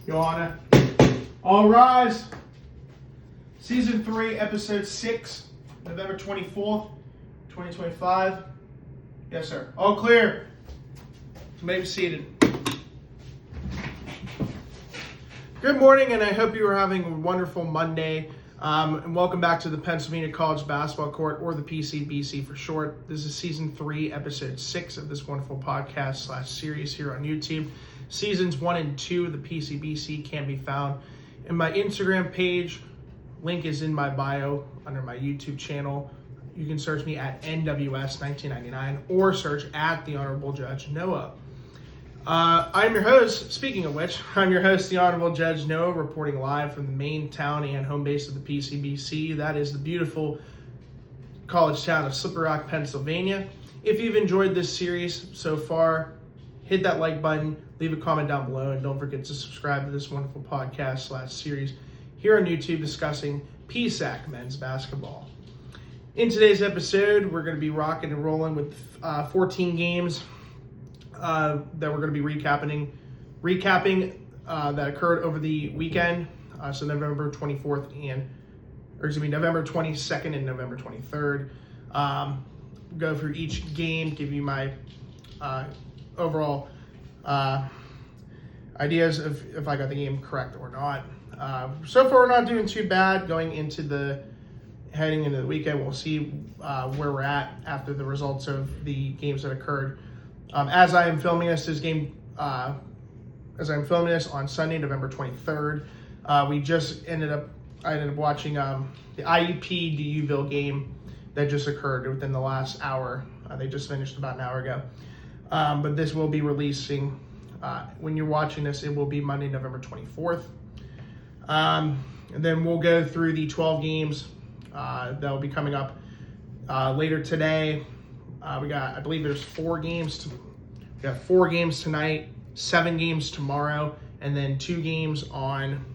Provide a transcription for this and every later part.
Your Honor. All rise. Season 3, Episode 6, November 24th, 2025. Yes, sir. All clear. You may be seated. Good morning, and I hope you are having a wonderful Monday. And welcome back to the Pennsylvania College Basketball Court, or the PCBC for short. This is Season 3, Episode 6 of this wonderful podcast / series here on YouTube. Seasons 1 and 2 of the PCBC can be found in my Instagram page. Link is in my bio under my YouTube channel. You can search me at NWS1999 or search at the Honorable Judge Noah. I'm your host, speaking of which, I'm your host, the Honorable Judge Noah, reporting live from the main town and home base of the PCBC. That is the beautiful college town of Slippery Rock, Pennsylvania. If you've enjoyed this series so far, hit that like button, leave a comment down below, and don't forget to subscribe to this wonderful podcast / series here on YouTube discussing PSAC men's basketball. In today's episode, we're going to be rocking and rolling with 14 games that we're going to be recapping that occurred over the weekend. So November 24th November 22nd and November 23rd. Go through each game, give you my overall ideas of if I got the game correct or not. So far, we're not doing too bad heading into the weekend. We'll see where we're at after the results of the games that occurred. As I am filming this on Sunday, November 23rd, I ended up watching the IUP DUville game that just occurred within the last hour. They just finished about an hour ago. But this will be releasing, when you're watching this, it will be Monday, November 24th. And then we'll go through the 12 games that will be coming up later today. I believe there's 4 games. We got 4 games tonight, 7 games tomorrow, and then 2 games on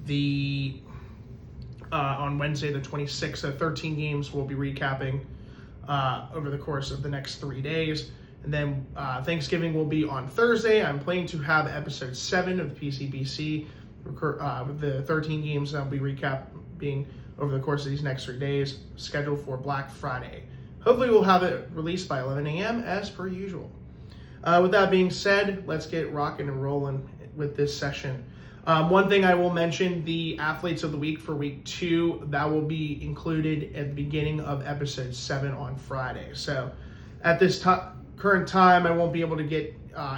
Wednesday the 26th. So 13 games we'll be recapping over the course of the next 3 days. And then Thanksgiving will be on Thursday. I'm planning to have episode 7 of the PCBC with the 13 games that will be recapping over the course of these next 3 days, scheduled for Black Friday. Hopefully we'll have it released by 11 a.m. as per usual. With that being said, let's get rocking and rolling with this session. One thing I will mention, the athletes of the week for week 2, that will be included at the beginning of episode 7 on Friday. So at this current time, I won't be able to get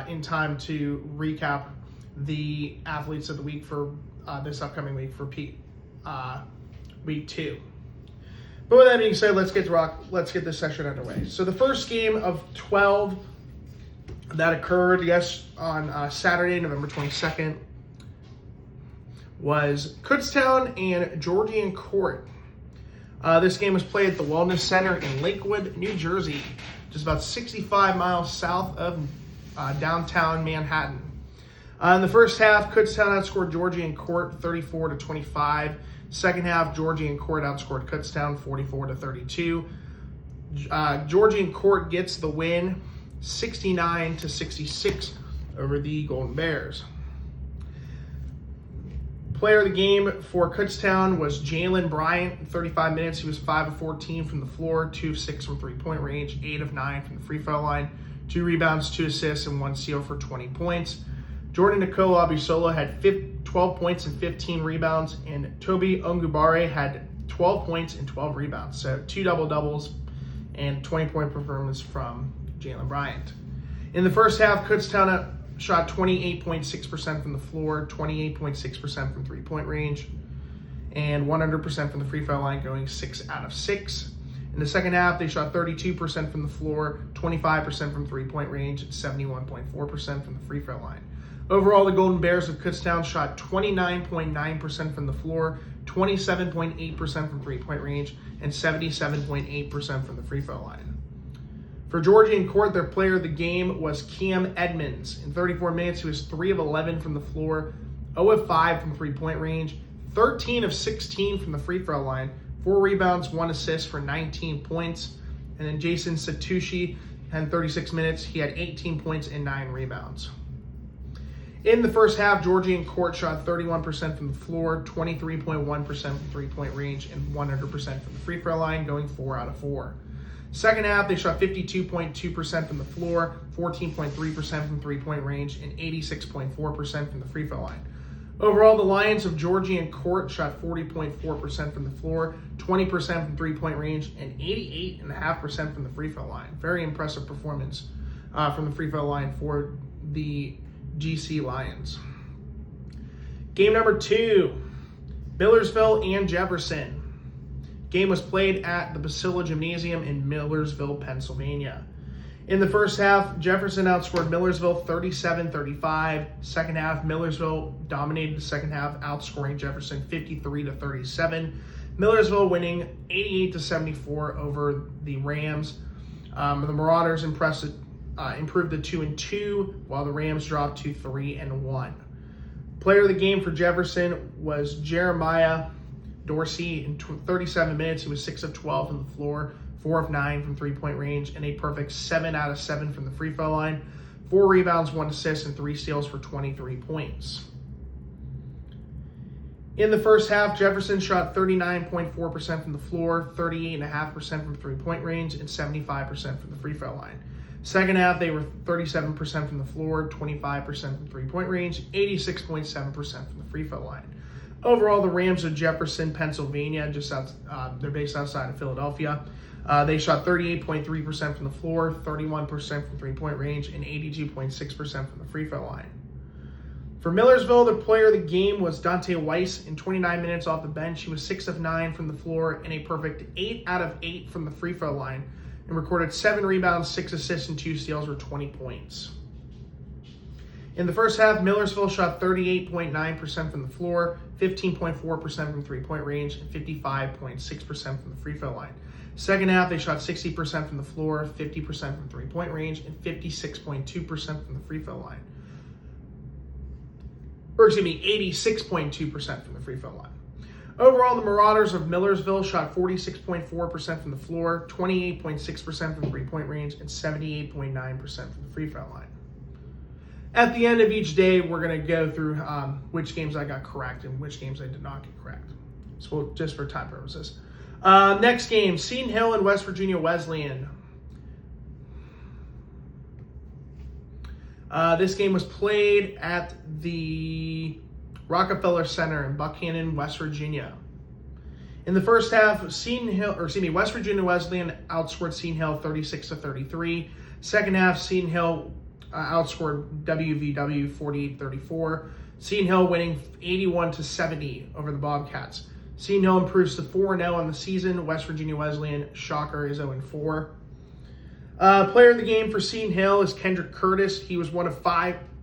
in time to recap the athletes of the week for this upcoming week for week 2. But with that being said, let's get this session underway. So the first game of 12 that occurred, on Saturday, November 22nd, was Kutztown and Georgian Court. This game was played at the Wellness Center in Lakewood, New Jersey, just about 65 miles south of downtown Manhattan. In the first half, Kutztown outscored Georgian Court 34-25. Second half, Georgian Court outscored Kutztown 44-32. Georgian Court gets the win 69-66 over the Golden Bears. Player of the game for Kutztown was Jalen Bryant. In 35 minutes, he was 5 of 14 from the floor, 2 of 6 from three-point range, 8 of 9 from the free throw line, 2 rebounds, 2 assists, and 1 steal for 20 points. Jordan Nicolo Abisolo had 12 points and 15 rebounds, and Toby Ongubare had 12 points and 12 rebounds. So 2 double-doubles and 20-point performance from Jalen Bryant. In the first half, Kutztown shot 28.6% from the floor, 28.6% from three-point range, and 100% from the free throw line, going 6 out of 6. In the second half, they shot 32% from the floor, 25% from three-point range, 71.4% from the free throw line. Overall, the Golden Bears of Kutztown shot 29.9% from the floor, 27.8% from three-point range, and 77.8% from the free throw line. For Georgian Court, their player of the game was Cam Edmonds. In 34 minutes, he was 3 of 11 from the floor, 0 of 5 from three-point range, 13 of 16 from the free throw line, 4 rebounds, 1 assist for 19 points. And then Jason Satushi had 36 minutes. He had 18 points and 9 rebounds. In the first half, Georgian Court shot 31% from the floor, 23.1% from three-point range, and 100% from the free throw line, going 4 out of 4. Second half, they shot 52.2% from the floor, 14.3% from three-point range, and 86.4% from the free throw line. Overall, the Lions of Georgian Court shot 40.4% from the floor, 20% from three-point range, and 88.5% from the free throw line. Very impressive performance from the free throw line for the GC Lions. Game number 2, Millersville and Jefferson. Game was played at the Basila Gymnasium in Millersville, Pennsylvania. In the first half, Jefferson outscored Millersville 37-35. Second half, Millersville dominated the second half, outscoring Jefferson 53-37. Millersville winning 88-74 over the Rams. The Marauders improved to 2-2, while the Rams dropped to 3-1. Player of the game for Jefferson was Jeremiah Dorsey. In 37 minutes, he was 6 of 12 from the floor, 4 of 9 from three-point range, and a perfect 7 out of 7 from the free throw line. 4 rebounds, 1 assist, and 3 steals for 23 points. In the first half, Jefferson shot 39.4% from the floor, 38.5% from three-point range, and 75% from the free throw line. Second half, they were 37% from the floor, 25% from three-point range, 86.7% from the free throw line. Overall, the Rams of Jefferson, Pennsylvania, they're based outside of Philadelphia. They shot 38.3% from the floor, 31% from three-point range, and 82.6% from the free throw line. For Millersville, the player of the game was Dante Weiss. In 29 minutes off the bench, he was 6 of 9 from the floor and a perfect 8 out of 8 from the free throw line, and recorded 7 rebounds, 6 assists, and 2 steals for 20 points. In the first half, Millersville shot 38.9% from the floor, 15.4% from three-point range, and 55.6% from the free throw line. Second half, they shot 60% from the floor, 50% from three-point range, and 56.2% from the free throw line. 86.2% from the free throw line. Overall, the Marauders of Millersville shot 46.4% from the floor, 28.6% from three-point range, and 78.9% from the free throw line. At the end of each day, we're going to go through which games I got correct and which games I did not get correct. So just for time purposes. Next game, Seton Hill and West Virginia Wesleyan. This game was played at the Rockefeller Center in Buchanan, West Virginia. In the first half, West Virginia Wesleyan outscored Seton Hill 36-33. Second half, Seton Hill outscored WVW 48-34. Seton Hill winning 81-70 over the Bobcats. Seton Hill improves to 4-0 on the season. West Virginia Wesleyan, shocker, is 0-4. Player of the game for Seton Hill is Kendrick Curtis. He was one of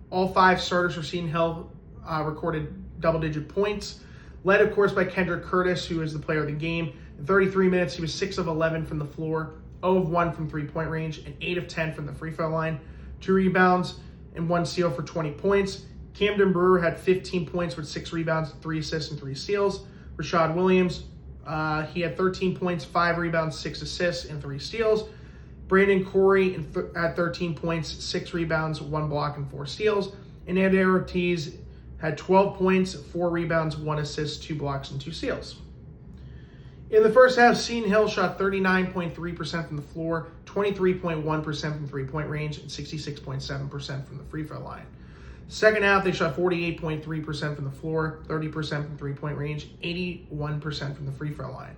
all 5 starters for Seton Hill recorded double-digit points. Led, of course, by Kendrick Curtis, who is the player of the game. In 33 minutes, he was 6 of 11 from the floor, 0 of 1 from three-point range, and 8 of 10 from the free throw line. 2 rebounds and 1 steal for 20 points. Camden Brewer had 15 points with 6 rebounds, 3 assists, and 3 steals. Rashad Williams, he had 13 points, 5 rebounds, 6 assists, and 3 steals. Brandon Corey had 13 points, 6 rebounds, 1 block, and 4 steals. And Ed Ortiz had 12 points, 4 rebounds, 1 assist, 2 blocks, and 2 steals. In the first half, Seton Hill shot 39.3% from the floor, 23.1% from three-point range, and 66.7% from the free throw line. Second half, they shot 48.3% from the floor, 30% from three-point range, 81% from the free throw line.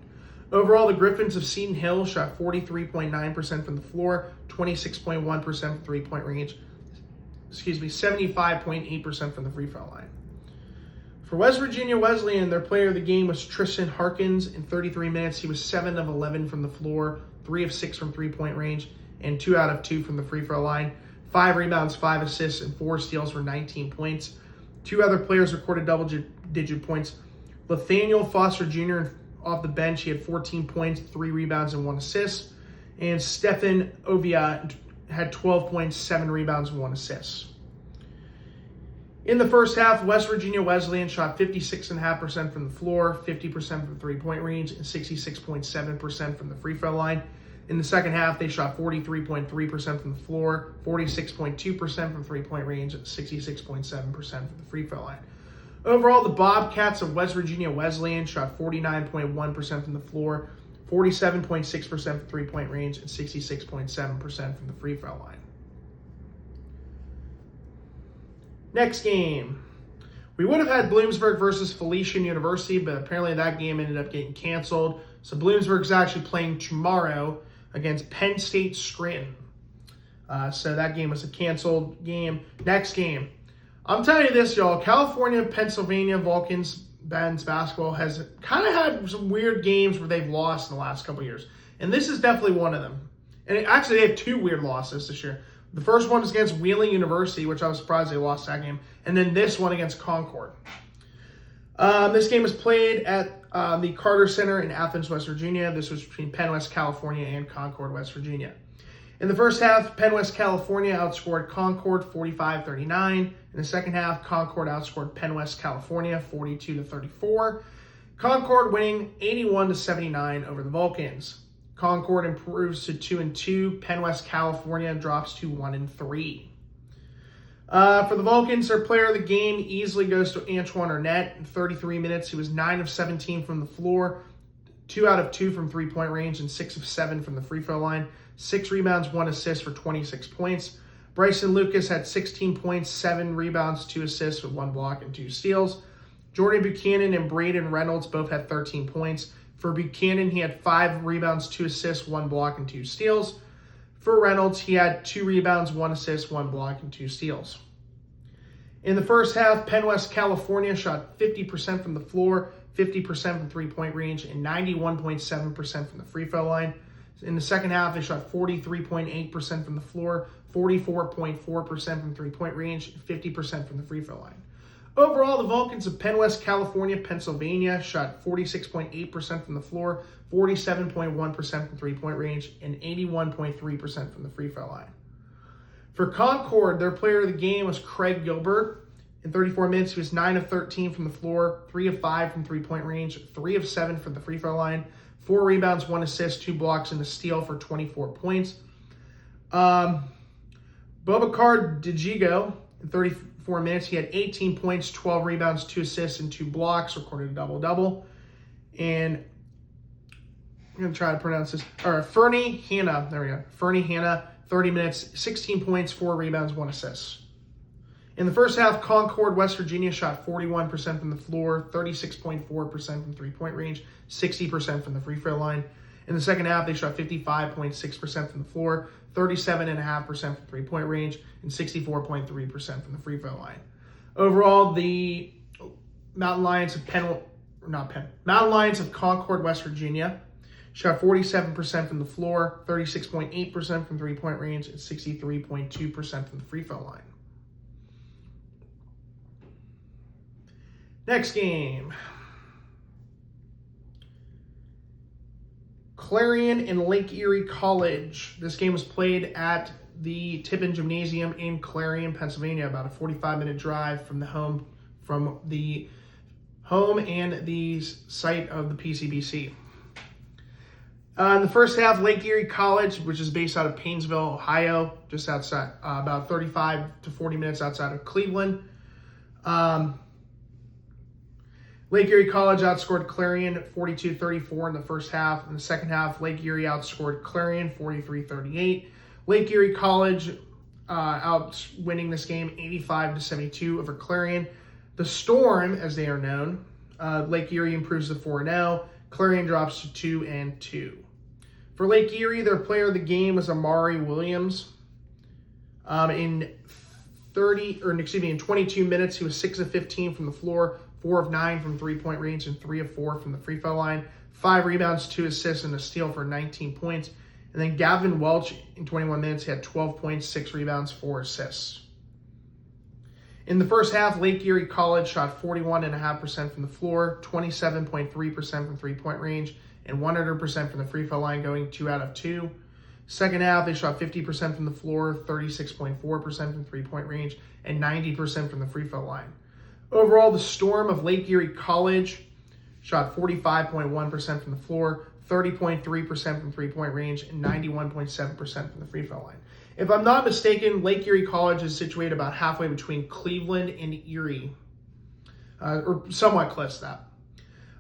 Overall, the Griffins of Seton Hill shot 43.9% from the floor, 26.1% from three-point range, 75.8% from the free throw line. For West Virginia Wesleyan, their player of the game was Tristan Harkins. In 33 minutes, he was 7 of 11 from the floor, 3 of 6 from three-point range, and 2 out of 2 from the free throw line. 5 rebounds, 5 assists, and 4 steals for 19 points. 2 other players recorded double-digit points. Nathaniel Foster Jr. off the bench, he had 14 points, 3 rebounds, and 1 assist. And Stefan Ovia had 12 points, 7 rebounds, and 1 assist. In the first half, West Virginia Wesleyan shot 56.5% from the floor, 50% from three-point range, and 66.7% from the free throw line. In the second half, they shot 43.3% from the floor, 46.2% from three-point range, and 66.7% from the free throw line. Overall, the Bobcats of West Virginia Wesleyan shot 49.1% from the floor, 47.6% from three-point range, and 66.7% from the free throw line. Next game. We would have had Bloomsburg versus Felician University, but apparently that game ended up getting canceled. So Bloomsburg's actually playing tomorrow against Penn State Scranton. So that game was a canceled game. Next game. I'm telling you this, y'all. California, Pennsylvania Vulcans men's basketball has kind of had some weird games where they've lost in the last couple of years. And this is definitely one of them. And actually, they have two weird losses this year. The first one was against Wheeling University, which I was surprised they lost that game. And then this one against Concord. This game was played at the Carter Center in Athens, West Virginia. This was between Penn West California and Concord, West Virginia. In the first half, Penn West California outscored Concord 45-39. In the second half, Concord outscored Penn West California 42-34. Concord winning 81-79 over the Vulcans. Concord improves to 2-2. Penn West California drops to 1-3. For the Vulcans, their player of the game easily goes to Antoine Arnett. In 33 minutes, he was 9 of 17 from the floor, 2 out of 2 from three-point range, and 6 of 7 from the free throw line. 6 rebounds, 1 assist for 26 points. Bryson Lucas had 16 points, 7 rebounds, 2 assists with 1 block and 2 steals. Jordan Buchanan and Braden Reynolds both had 13 points. For Buchanan, he had 5 rebounds, 2 assists, 1 block, and 2 steals. For Reynolds, he had 2 rebounds, 1 assist, 1 block, and 2 steals. In the first half, Penn West California shot 50% from the floor, 50% from three-point range, and 91.7% from the free throw line. In the second half, they shot 43.8% from the floor, 44.4% from three-point range, and 50% from the free throw line. Overall, the Vulcans of Penn West California, Pennsylvania shot 46.8% from the floor, 47.1% from three-point range, and 81.3% from the free throw line. For Concord, their player of the game was Craig Gilbert. In 34 minutes, he was 9 of 13 from the floor, 3 of 5 from three-point range, 3 of 7 from the free throw line, 4 rebounds, 1 assist, 2 blocks, and a steal for 24 points. Bobakar Dijigo, in 34 minutes, he had 18 points, 12 rebounds, 2 assists, and 2 blocks, recorded a double-double. And I'm going to try to pronounce this. Fernie Hanna, there we go. Fernie Hanna, 30 minutes, 16 points, 4 rebounds, 1 assist. In the first half, Concord, West Virginia shot 41% from the floor, 36.4% from three-point range, 60% from the free throw line. In the second half, they shot 55.6% from the floor, 37.5% from three-point range, and 64.3% from the free throw line. Overall, the Mountain Lions of Mountain Lions of Concord, West Virginia shot 47% from the floor, 36.8% from three-point range, and 63.2% from the free throw line. Next game. Clarion and Lake Erie College. This game was played at the Tippin Gymnasium in Clarion, Pennsylvania, about a 45-minute drive from the home and the site of the PCBC. In the first half, Lake Erie College, which is based out of Painesville, Ohio, just outside, about 35 to 40 minutes outside of Cleveland. Lake Erie College outscored Clarion 42-34 in the first half. In the second half, Lake Erie outscored Clarion 43-38. Lake Erie College winning this game 85-72 over Clarion. The Storm, as they are known, Lake Erie improves to 4-0. Clarion drops to 2-2. For Lake Erie, their player of the game was Amari Williams. In 22 minutes, he was 6 of 15 from the floor, 4 of 9 from three-point range, and 3 of 4 from the free throw line. 5 rebounds, 2 assists, and a steal for 19 points. And then Gavin Welch, in 21 minutes, had 12 points, 6 rebounds, 4 assists. In the first half, Lake Erie College shot 41.5% from the floor, 27.3% from three-point range, and 100% from the free throw line, going 2 out of 2. Second half, they shot 50% from the floor, 36.4% from three-point range, and 90% from the free throw line. Overall, the Storm of Lake Erie College shot 45.1% from the floor, 30.3% from three-point range, and 91.7% from the free throw line. If I'm not mistaken, Lake Erie College is situated about halfway between Cleveland and Erie, or somewhat close to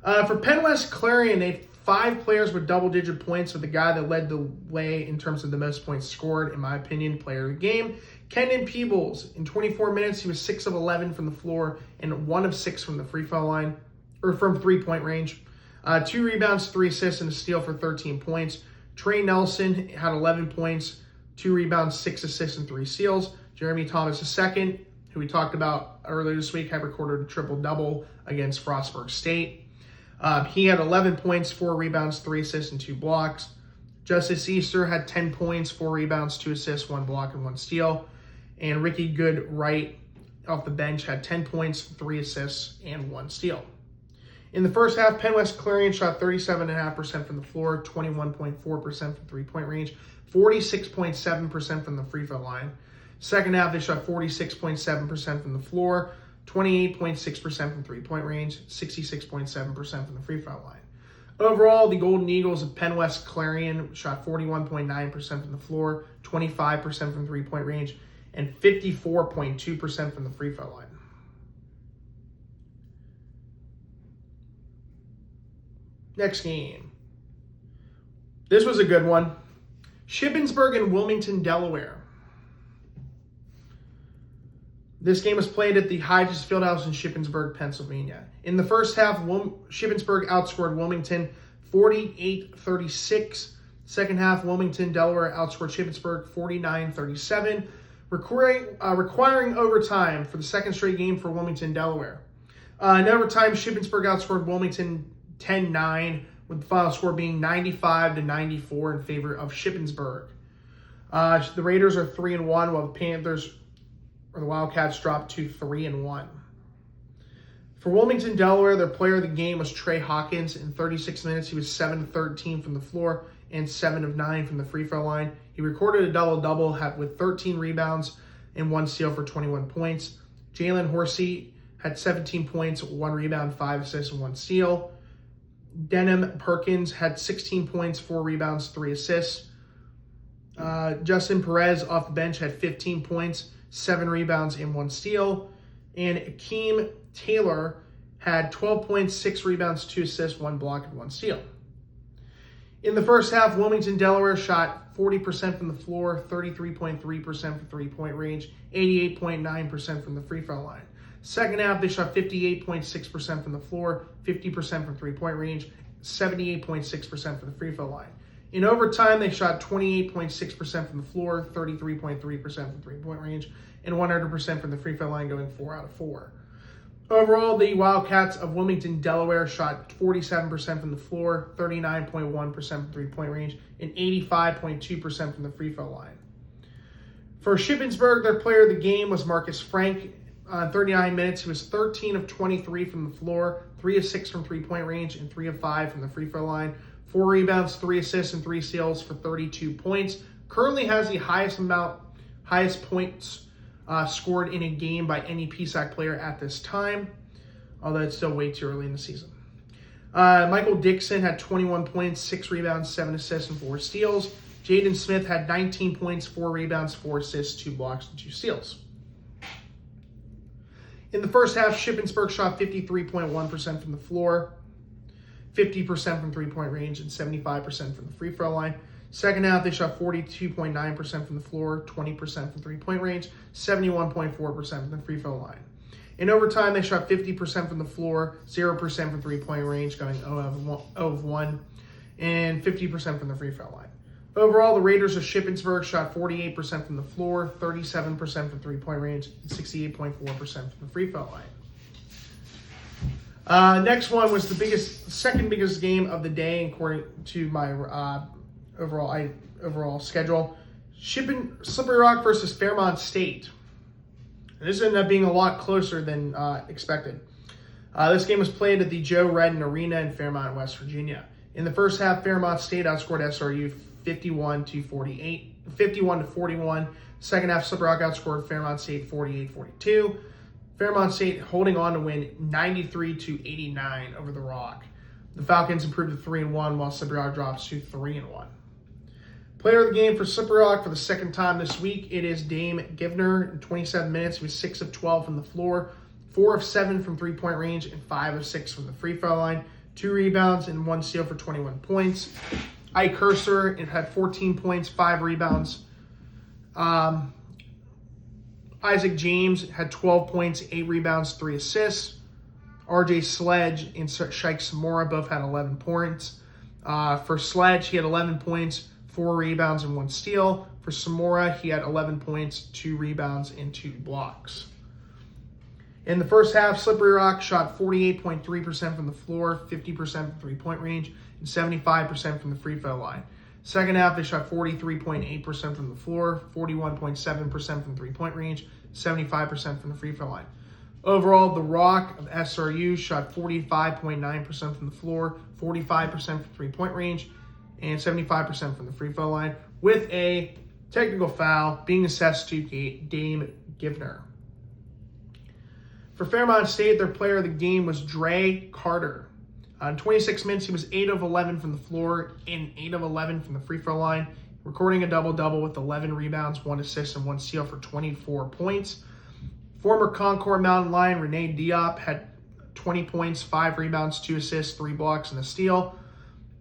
that. For Penn West Clarion, they had 5 players with double-digit points, with the guy that led the way in terms of the most points scored, in my opinion, player of the game, Kendon Peebles. In 24 minutes, he was 6 of 11 from the floor and 1 of 6 from the free throw line, or from three-point range. 2 rebounds, 3 assists, and a steal for 13 points. Trey Nelson had 11 points, 2 rebounds, 6 assists, and 3 steals. Jeremy Thomas II, who we talked about earlier this week, had recorded a triple-double against Frostburg State. He had 11 points, 4 rebounds, 3 assists, and 2 blocks. Justice Easter had 10 points, 4 rebounds, 2 assists, 1 block, and 1 steal. And Ricky Goodwright off the bench had 10 points, 3 assists, and 1 steal. In the first half, Penn West Clarion shot 37.5% from the floor, 21.4% from three-point range, 46.7% from the free throw line. Second half, they shot 46.7% from the floor, 28.6% from three-point range, 66.7% from the free throw line. Overall, the Golden Eagles of Penn West Clarion shot 41.9% from the floor, 25% from three-point range, and 54.2% from the free throw line. Next game. This was a good one. Shippensburg and Wilmington, Delaware. This game was played at the Hodges Fieldhouse in Shippensburg, Pennsylvania. In the first half, Shippensburg outscored Wilmington 48-36. Second half, Wilmington, Delaware outscored Shippensburg 49-37, requiring overtime for the second straight game for Wilmington, Delaware. In overtime, Shippensburg outscored Wilmington 10-9, with the final score being 95-94 in favor of Shippensburg. The Raiders are 3-1, while the Panthers or the Wildcats dropped to 3-1. For Wilmington, Delaware, their player of the game was Trey Hawkins. In 36 minutes, he was 7 of 13 from the floor and 7 of 9 from the free throw line. He recorded a double-double with 13 rebounds and 1 steal for 21 points. Jalen Horsey had 17 points, 1 rebound, 5 assists, and 1 steal. Denham Perkins had 16 points, 4 rebounds, 3 assists. Justin Perez off the bench had 15 points, 7 rebounds, and 1 steal. And Akeem Taylor had 12 points, 6 rebounds, 2 assists, 1 block, and 1 steal. In the first half, Wilmington, Delaware shot 40% from the floor, 33.3% from three-point range, 88.9% from the free throw line. Second half, they shot 58.6% from the floor, 50% from three-point range, 78.6% from the free throw line. In overtime, they shot 28.6% from the floor, 33.3% from three-point range, and 100% from the free throw line, going 4 out of 4. Overall, the Wildcats of Wilmington, Delaware shot 47% from the floor, 39.1% from three-point range, and 85.2% from the free throw line. For Shippensburg, their player of the game was Marcus Frank. 39 minutes, he was 13 of 23 from the floor, 3 of 6 from three-point range, and 3 of 5 from the free throw line. 4 rebounds, 3 assists, and 3 steals for 32 points. Currently has the highest points scored in a game by any PSAC player at this time, although it's still way too early in the season. Michael Dixon had 21 points, 6 rebounds, 7 assists, and 4 steals. Jaden Smith had 19 points, 4 rebounds, 4 assists, 2 blocks, and 2 steals. In the first half, Shippensburg shot 53.1% from the floor, 50% from three-point range, and 75% from the free throw line. Second half, they shot 42.9% from the floor, 20% from three-point range, 71.4% from the free throw line. In overtime, they shot 50% from the floor, 0% from three-point range, going 0 of 1, and 50% from the free throw line. Overall, the Raiders of Shippensburg shot 48% from the floor, 37% from three-point range, and 68.4% from the free throw line. Next one was the second biggest game of the day, according to my overall schedule. Slippery Rock versus Fairmont State. And this ended up being a lot closer than expected. This game was played at the Joe Redden Arena in Fairmont, West Virginia. In the first half, Fairmont State outscored SRU 51-41. Second half, Slippery Rock outscored Fairmont State 48-42. Fairmont State holding on to win 93-89 over the Rock. The Falcons improved to 3-1, while Slippery Rock drops to 3-1. Player of the game for Slippery Rock for the second time this week, it is Dame Givner. In 27 minutes, he was 6 of 12 from the floor, 4 of 7 from three-point range, and 5 of 6 from the free throw line. 2 rebounds and 1 steal for 21 points. Ike Cursor, it had 14 points, 5 rebounds. Isaac James had 12 points, 8 rebounds, 3 assists. RJ Sledge and Shaik Samora both had 11 points. For Sledge, he had 11 points, 4 rebounds, and 1 steal. For Samora, he had 11 points, 2 rebounds, and 2 blocks. In the first half, Slippery Rock shot 48.3% from the floor, 50% from three-point range, and 75% from the free throw line. Second half, they shot 43.8% from the floor, 41.7% from three-point range, 75% from the free throw line. Overall, the Rock of SRU shot 45.9% from the floor, 45% from three-point range, and 75% from the free throw line, with a technical foul being assessed to Dame Givner. For Fairmont State, their player of the game was Dre Carter. In 26 minutes, he was 8 of 11 from the floor and 8 of 11 from the free throw line, recording a double-double with 11 rebounds, 1 assist, and 1 steal for 24 points. Former Concord Mountain Lion Renee Diop had 20 points, 5 rebounds, 2 assists, 3 blocks, and a steal.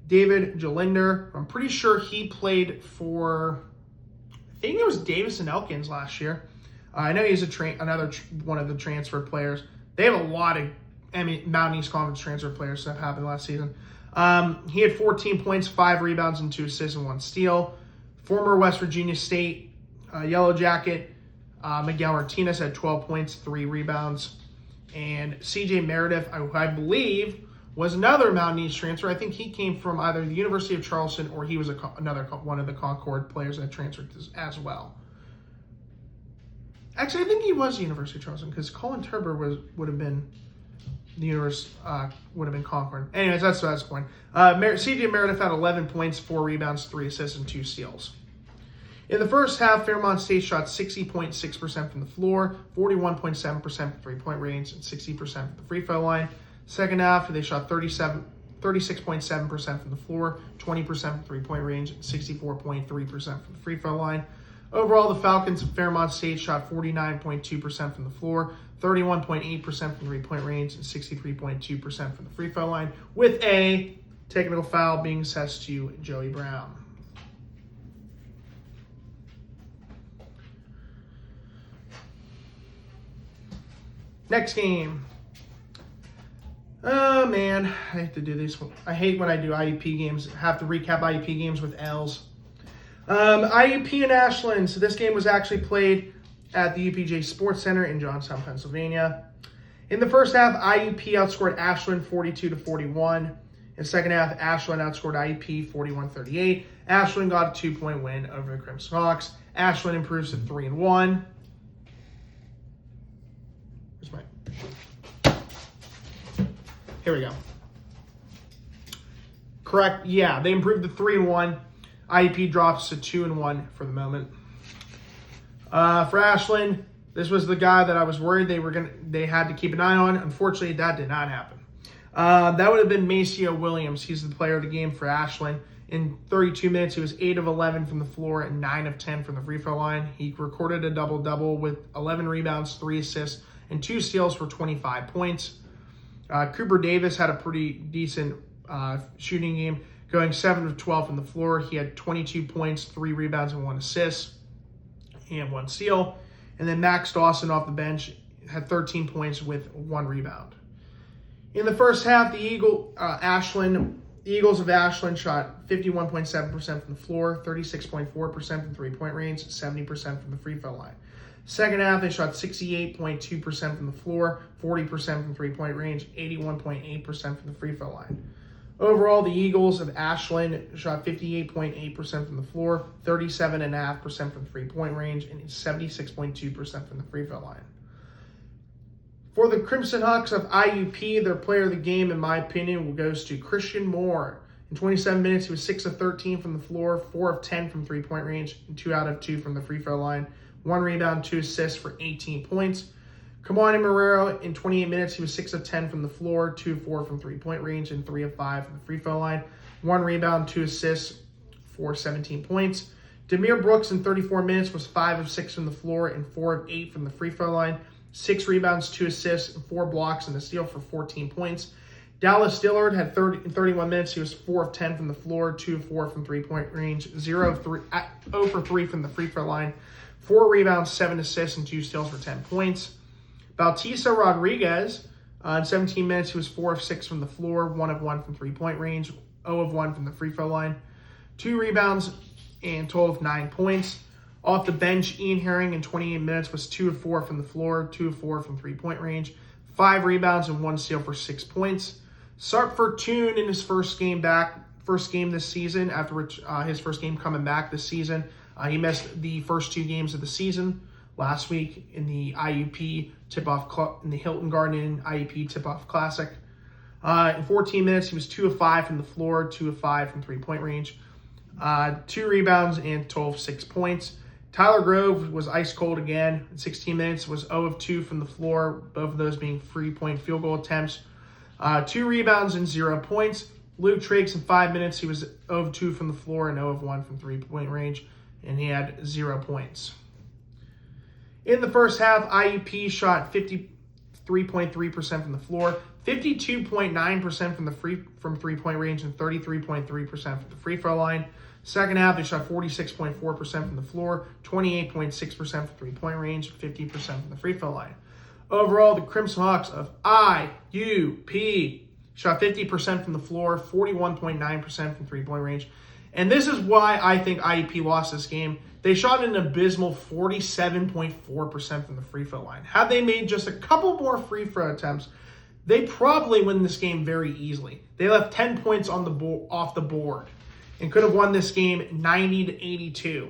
David Jalinder, I'm pretty sure he played for, I think it was Davis and Elkins last year. I know he's another one of the transfer players. They have a lot of Mountain East Conference transfer players that happened last season. He had 14 points, 5 rebounds, and 2 assists, and 1 steal. Former West Virginia State Yellow Jacket Miguel Martinez had 12 points, 3 rebounds. And CJ Meredith, I believe, was another Mountain East transfer. I think he came from either the University of Charleston or he was another one of the Concord players that transferred as well. Actually, I think he was the University of Charleston because Colin Turber would have been the University, would have been Concord. Anyways, that's the point. CJ Meredith had 11 points, 4 rebounds, 3 assists, and 2 steals. In the first half, Fairmont State shot 60.6% from the floor, 41.7% from three-point range, and 60% from the free throw line. Second half, they shot 36.7% from the floor, 20% from three-point range, and 64.3% from the free throw line. Overall, the Falcons of Fairmont State shot 49.2% from the floor, 31.8% from three-point range, and 63.2% from the free throw line, with a technical foul being assessed to Joey Brown. Next game. Oh, man. I hate to do this. I hate when I do IUP games. I have to recap IUP games with L's. IUP and Ashland. So this game was actually played at the UPJ Sports Center in Johnstown, Pennsylvania. In the first half, IUP outscored Ashland 42-41. In the second half, Ashland outscored IUP 41-38. Ashland got a 2-point win over the Crimson Hawks. Ashland improves to 3-1. Here we go. Correct. Yeah, they improved to 3-1. IUP drops to 2-1 for the moment. For Ashland, this was the guy that I was worried they had to keep an eye on. Unfortunately, that did not happen. That would have been Maceo Williams. He's the player of the game for Ashland. In 32 minutes, he was 8 of 11 from the floor and 9 of 10 from the free throw line. He recorded a double-double with 11 rebounds, 3 assists, and 2 steals for 25 points. Cooper Davis had a pretty decent shooting game, going 7 of 12 from the floor. He had 22 points, 3 rebounds, and 1 assist, and 1 steal. And then Max Dawson off the bench had 13 points with 1 rebound. In the first half, the Eagles of Ashland shot 51.7% from the floor, 36.4% from three-point range, 70% from the free throw line. Second half, they shot 68.2% from the floor, 40% from three-point range, 81.8% from the free throw line. Overall, the Eagles of Ashland shot 58.8% from the floor, 37.5% from three-point range, and 76.2% from the free throw line. For the Crimson Hawks of IUP, their player of the game, in my opinion, goes to Christian Moore. In 27 minutes, he was 6 of 13 from the floor, 4 of 10 from three-point range, and 2 out of 2 from the free throw line. 1 rebound, 2 assists for 18 points. Kamani Marrero, in 28 minutes, he was 6 of 10 from the floor, 2 of 4 from three-point range, and 3 of 5 from the free throw line. 1 rebound, 2 assists for 17 points. Demir Brooks, in 34 minutes, was 5 of 6 from the floor and 4 of 8 from the free throw line. 6 rebounds, 2 assists, and 4 blocks, and a steal for 14 points. Dallas Dillard had 31 minutes. He was 4 of 10 from the floor, 2 of 4 from three-point range, 0 for 3 from the free throw line. 4 rebounds, 7 assists, and 2 steals for 10 points. Bautista Rodriguez, in 17 minutes, he was 4 of 6 from the floor, 1 of 1 from three-point range, 0 of 1 from the free throw line. 2 rebounds and total of 9 points. Off the bench, Ian Herring in 28 minutes was 2 of 4 from the floor, 2 of 4 from three-point range, 5 rebounds and 1 steal for 6 points. Sarp Fortune in his first game this season, after his first game coming back this season. He missed the first 2 games of the season last week in the IUP tip-off in the Hilton Garden IUP tip-off classic. In 14 minutes, he was 2 of 5 from the floor, 2 of 5 from three-point range, 2 rebounds and a total of 6 points. Tyler Grove was ice cold again. In 16 minutes, was 0 of 2 from the floor, both of those being free-point field goal attempts. 2 rebounds and 0 points. Luke Triggs, in 5 minutes, he was 0 of 2 from the floor and 0 of 1 from three-point range, and he had 0 points. In the first half, IUP shot 53.3% from the floor, 52.9% from three-point range, and 33.3% from the free throw line. Second half, they shot 46.4% from the floor, 28.6% from three-point range, 50% from the free throw line. Overall, the Crimson Hawks of IUP shot 50% from the floor, 41.9% from three-point range. And this is why I think IUP lost this game. They shot an abysmal 47.4% from the free throw line. Had they made just a couple more free throw attempts, they probably win this game very easily. They left 10 points on off the board and could have won this game 90-82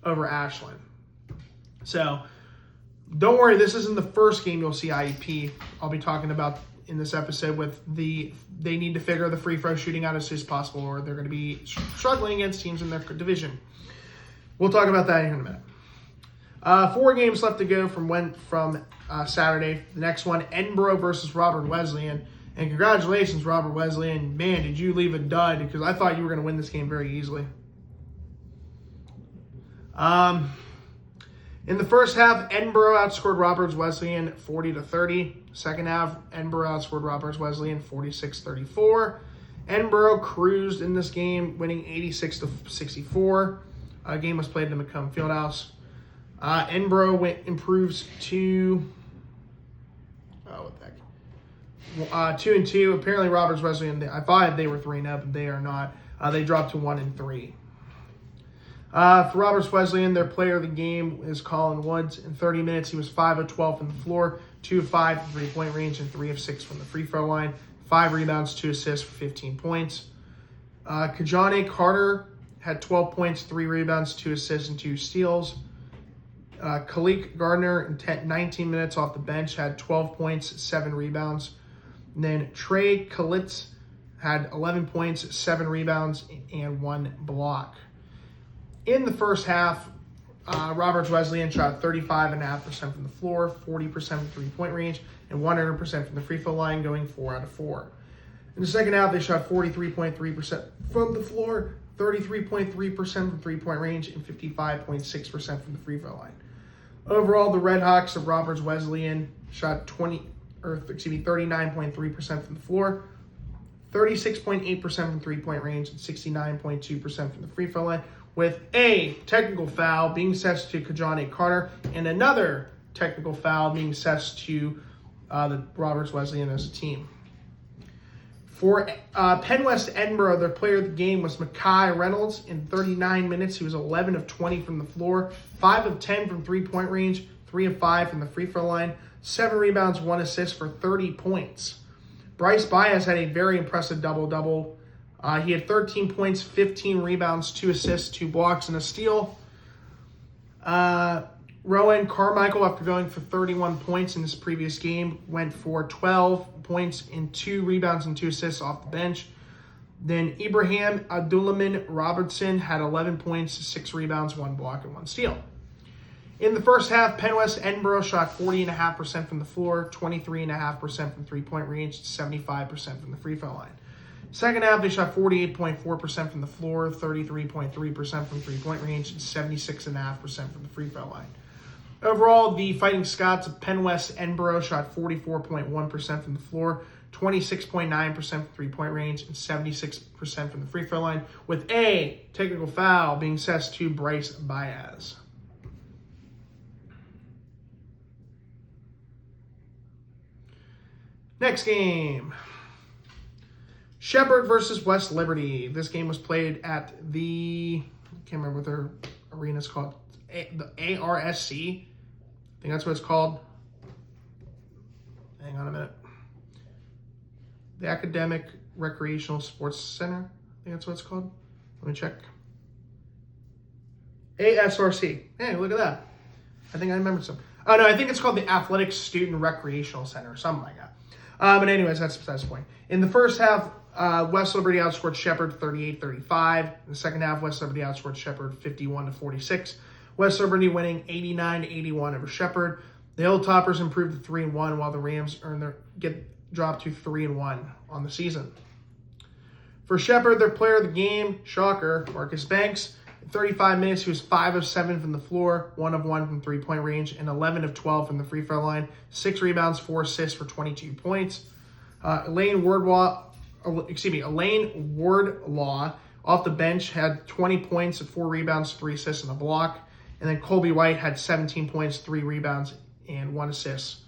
over Ashland. So don't worry, this isn't the first game you'll see IUP. I'll be talking about in this episode with they need to figure the free throw shooting out as soon as possible, or they're going to be struggling against teams in their division. We'll talk about that in a minute. 4 games left to go from Saturday. The next one, Edinburgh versus Robert Wesleyan. And congratulations, Robert Wesleyan. Man, did you leave a dud, because I thought you were going to win this game very easily. In the first half, Edinburgh outscored Roberts Wesleyan 40-30. Second half, Edinburgh outscored Roberts Wesleyan 46-34. Edinburgh cruised in this game, winning 86-64. Game was played in the Macomb Fieldhouse. Edinburgh improves to 2-2. Apparently, Roberts Wesleyan, I thought they were 3-0, but they are not. They dropped to 1-3. For Roberts Wesleyan, their player of the game is Colin Woods. In 30 minutes, he was 5 of 12 from the floor, 2 of 5 from three-point range, and 3 of 6 from the free throw line. 5 rebounds, 2 assists for 15 points. Kajane Carter had 12 points, 3 rebounds, 2 assists, and 2 steals. Khalik Gardner, in 19 minutes off the bench, had 12 points, 7 rebounds. And then Trey Kalitz had 11 points, 7 rebounds, and 1 block. In the first half, Roberts Wesleyan shot 35.5% from the floor, 40% from three-point range, and 100% from the free throw line, going 4 out of 4. In the second half, they shot 43.3% from the floor, 33.3% from three-point range, and 55.6% from the free throw line. Overall, the Red Hawks of Roberts Wesleyan shot 39.3% from the floor, 36.8% from three-point range, and 69.2% from the free throw line, with a technical foul being set to Kajane Carter and another technical foul being set to the Roberts Wesleyan as a team. For Penn West Edinburgh, their player of the game was Makai Reynolds. In 39 minutes, he was 11 of 20 from the floor, 5 of 10 from three-point range, 3 of 5 from the free throw line, 7 rebounds, 1 assist for 30 points. Bryce Baez had a very impressive double-double. He had 13 points, 15 rebounds, 2 assists, 2 blocks, and a steal. Rowan Carmichael, after going for 31 points in this previous game, went for 12 points and 2 rebounds and 2 assists off the bench. Then Ibrahim Abdulrahman Robertson had 11 points, 6 rebounds, 1 block, and 1 steal. In the first half, Penn West Edinboro shot 40.5% from the floor, 23.5% from three-point range, 75% from the free throw line. Second half, they shot 48.4% from the floor, 33.3% from three-point range, and 76.5% from the free throw line. Overall, the Fighting Scots of Penn West Edinboro shot 44.1% from the floor, 26.9% from three-point range, and 76% from the free throw line, with a technical foul being assessed to Bryce Baez. Next game, Shepherd versus West Liberty. This game was played at the, I can't remember what their arena is called, the ARSC. I think that's what it's called. Hang on a minute. The Academic Recreational Sports Center. I think that's what it's called. Let me check. ASRC. Hey, look at that. I think I remembered some. Oh, no, I think it's called the Athletic Student Recreational Center or something like that. But anyways, that's the point. In the first half, West Liberty outscored Shepherd 38-35. In the second half, West Liberty outscored Shepherd 51-46. West Liberty winning 89-81 over Shepherd. The Hilltoppers improved to 3-1, while the Rams dropped to 3-1 on the season. For Shepherd, their player of the game, shocker, Marcus Banks. In 35 minutes, he was 5 of 7 from the floor, 1 of 1 from three-point range, and 11 of 12 from the free throw line. 6 rebounds, 4 assists for 22 points. Elaine Wardlaw off the bench had 20 points, 4 rebounds, 3 assists, and a block. And then Colby White had 17 points, 3 rebounds, and 1 assist.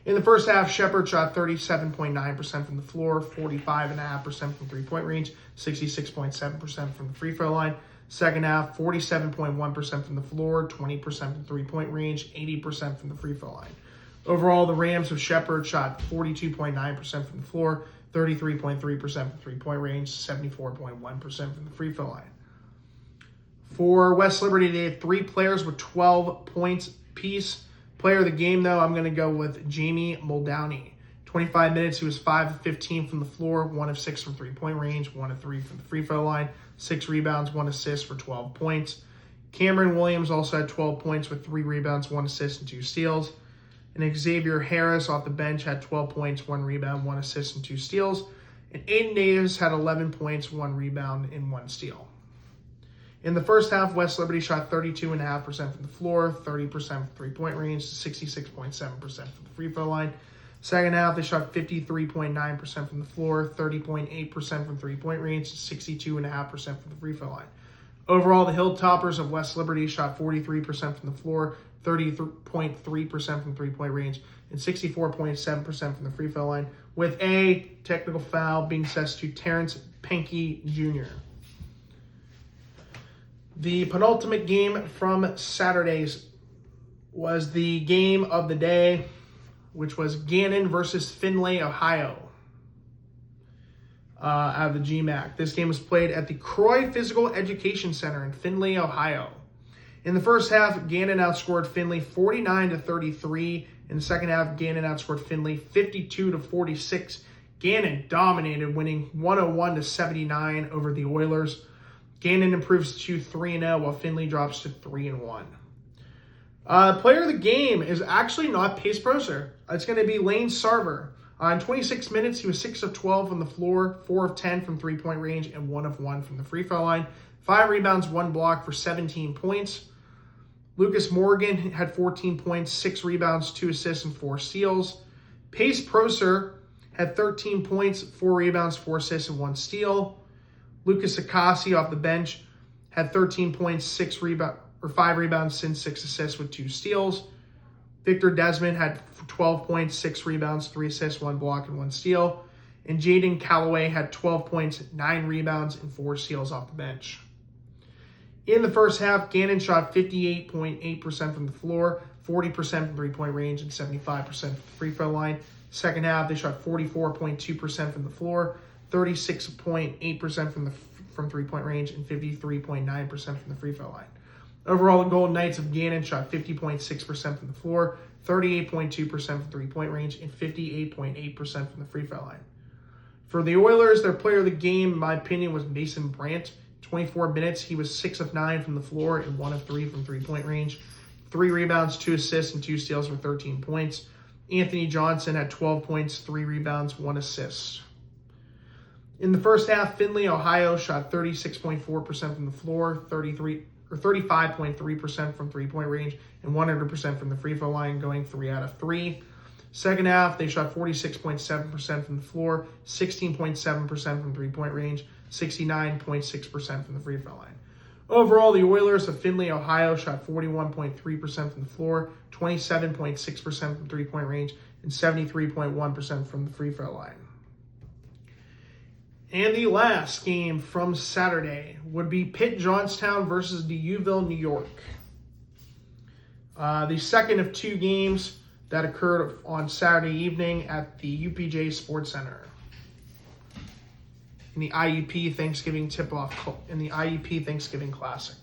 In the first half, Shepherd shot 37.9% from the floor, 45.5% from three-point range, 66.7% from the free throw line. Second half, 47.1% from the floor, 20% from three-point range, 80% from the free throw line. Overall, the Rams of Shepherd shot 42.9% from the floor, 33.3% from three-point range, 74.1% from the free throw line. For West Liberty, they had 3 players with 12 points apiece. Player of the game, though, I'm going to go with Jamie Muldowney. 25 minutes, he was 5 of 15 from the floor, 1 of 6 from three-point range, 1 of 3 from the free throw line, 6 rebounds, 1 assist for 12 points. Cameron Williams also had 12 points with 3 rebounds, 1 assist, and 2 steals. And Xavier Harris off the bench had 12 points, 1 rebound, 1 assist, and 2 steals. And Aiden Davis had 11 points, 1 rebound, and 1 steal. In the first half, West Liberty shot 32.5% from the floor, 30% from three-point range, 66.7% from the free throw line. Second half, they shot 53.9% from the floor, 30.8% from three-point range, 62.5% from the free throw line. Overall, the Hilltoppers of West Liberty shot 43% from the floor, 30.3% from three-point range, and 64.7% from the free throw line, with a technical foul being assessed to Terrence Penke Jr. The penultimate game from Saturdays was the game of the day, which was Gannon versus Findlay, Ohio, out of the GMAC. This game was played at the Croy Physical Education Center in Findlay, Ohio. In the first half, Gannon outscored Findlay 49-33. In the second half, Gannon outscored Findlay 52-46. Gannon dominated, winning 101-79 over the Oilers. Gannon improves to 3-0, while Findlay drops to 3-1. Player of the game is actually not Pace Prosser. It's going to be Lane Sarver. In 26 minutes, he was 6 of 12 on the floor, 4 of 10 from three-point range, and 1 of 1 from the free throw line. 5 rebounds, 1 block for 17 points. Lucas Morgan had 14 points, 6 rebounds, 2 assists, and 4 steals. Pace Prosser had 13 points, 4 rebounds, 4 assists, and 1 steal. Lucas Akasi off the bench had 13 points, 5 rebounds, and 6 assists with 2 steals. Victor Desmond had 12 points, 6 rebounds, 3 assists, 1 block, and 1 steal. And Jaden Calloway had 12 points, 9 rebounds, and 4 steals off the bench. In the first half, Gannon shot 58.8% from the floor, 40% from three-point range, and 75% from the free throw line. Second half, they shot 44.2% from the floor, 36.8% from three-point range, and 53.9% from the free throw line. Overall, the Golden Knights of Gannon shot 50.6% from the floor, 38.2% from three-point range, and 58.8% from the free throw line. For the Oilers, their player of the game, in my opinion, was Mason Brandt. 24 minutes, he was 6 of 9 from the floor and 1 of 3 from three-point range. 3 rebounds, 2 assists, and 2 steals for 13 points. Anthony Johnson had 12 points, 3 rebounds, 1 assist. In the first half, Findlay, Ohio shot 36.4% from the floor, 35.3% from three-point range, and 100% from the free throw line, going 3 out of 3. Second half, they shot 46.7% from the floor, 16.7% from three-point range, 69.6% from the free throw line. Overall, the Oilers of Findlay, Ohio shot 41.3% from the floor, 27.6% from three-point range, and 73.1% from the free throw line. And the last game from Saturday would be Pitt Johnstown versus Deauville, New York. The second of 2 games that occurred on Saturday evening at the UPJ Sports Center in the IUP Thanksgiving Tip-Off in the IUP Thanksgiving Classic.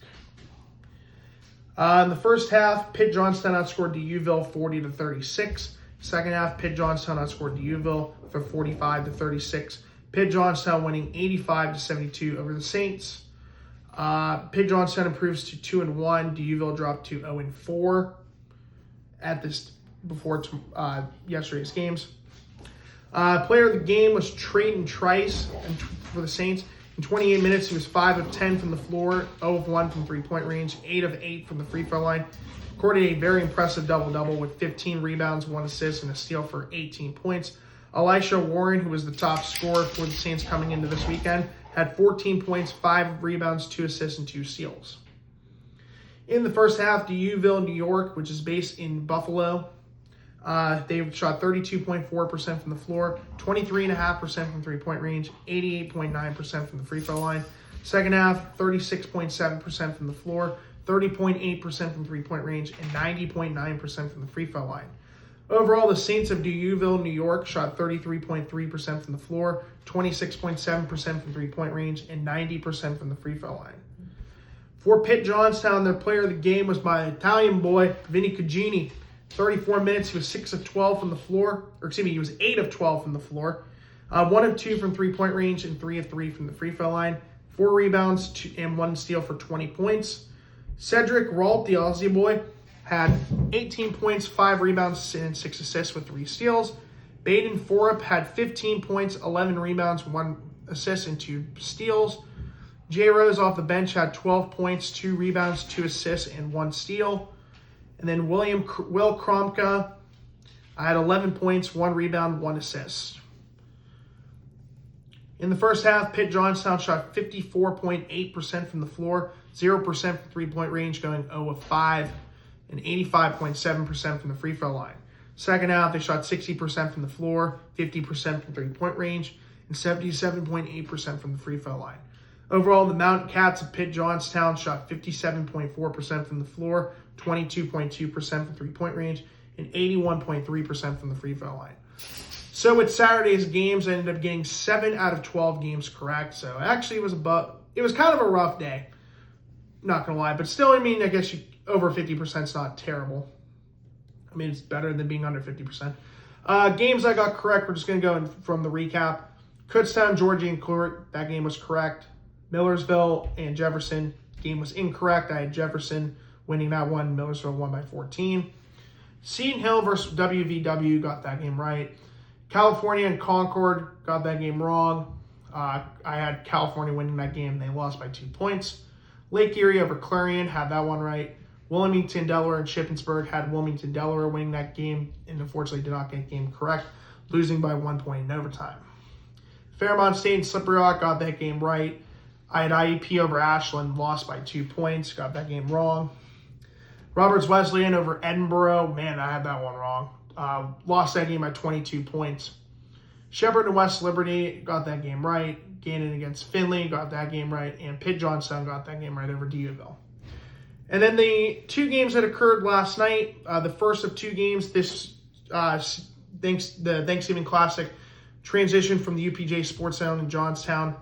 In the first half, Pitt Johnstown outscored Deauville 40-36. Second half, Pitt Johnstown outscored Deauville for 45-36. Pitt Johnstown winning 85-72 over the Saints. Pitt Johnstown improves to 2-1. Deauville dropped to 0-4 at this before yesterday's games. Player of the game was Trayton Trice for the Saints. In 28 minutes, he was 5 of 10 from the floor, 0 of 1 from three-point range, 8 of 8 from the free throw line. Recorded a very impressive double-double with 15 rebounds, 1 assist, and a steal for 18 points. Elisha Warren, who was the top scorer for the Saints coming into this weekend, had 14 points, 5 rebounds, 2 assists, and 2 steals. In the first half, Deauville, New York, which is based in Buffalo, they shot 32.4% from the floor, 23.5% from three-point range, 88.9% from the free throw line. Second half, 36.7% from the floor, 30.8% from three-point range, and 90.9% from the free throw line. Overall, the Saints of Deauville, New York shot 33.3% from the floor, 26.7% from three-point range, and 90% from the free throw line. For Pitt Johnstown, their player of the game was my Italian boy, Vinny Cugini. 34 minutes, he was 6 of 12 from the floor, he was 8 of 12 from the floor, 1 of 2 from three-point range, and 3 of 3 from the free throw line. 4 rebounds and 1 steal for 20 points. Cedric Rault, the Aussie boy, had 18 points, 5 rebounds, and 6 assists with 3 steals. Baden Forup had 15 points, 11 rebounds, 1 assist, and 2 steals. Jay Rose off the bench had 12 points, 2 rebounds, 2 assists, and 1 steal. And then Will Kromka had 11 points, 1 rebound, 1 assist. In the first half, Pitt Johnstown shot 54.8% from the floor, 0% from three-point range, going 0 of 5, and 85.7% from the free throw line. Second half, they shot 60% from the floor, 50% from three-point range, and 77.8% from the free throw line. Overall, the Mountain Cats of Pitt Johnstown shot 57.4% from the floor, 22.2% from three-point range, and 81.3% from the free throw line. So with Saturday's games, I ended up getting 7 out of 12 games correct. So actually, it was kind of a rough day. Not gonna lie, but still, I guess over 50% is not terrible. It's better than being under 50%. Games I got correct, we're just gonna go in from the recap. Kutztown, Georgia, and Court, that game was correct. Millersville and Jefferson, game was incorrect. I had Jefferson winning that one. Millersville won by 14. Seton Hill versus WVW, got that game right. California and Concord, got that game wrong. I had California winning that game. They lost by 2 points. Lake Erie over Clarion, had that one right. Wilmington, Delaware, and Shippensburg had Wilmington, Delaware winning that game, and unfortunately did not get the game correct, losing by 1 point in overtime. Fairmont State and Slippery Rock got that game right. I had IUP over Ashland, lost by 2 points, got that game wrong. Roberts Wesleyan over Edinburgh, man, I had that one wrong. Lost that game by 22 points. Shepherd and West Liberty got that game right. Gannon against Findlay got that game right. And Pitt Johnstown got that game right over Deauville. And then the 2 games that occurred last night, the first of 2 games, the Thanksgiving Classic transitioned from the UPJ Sports Center in Johnstown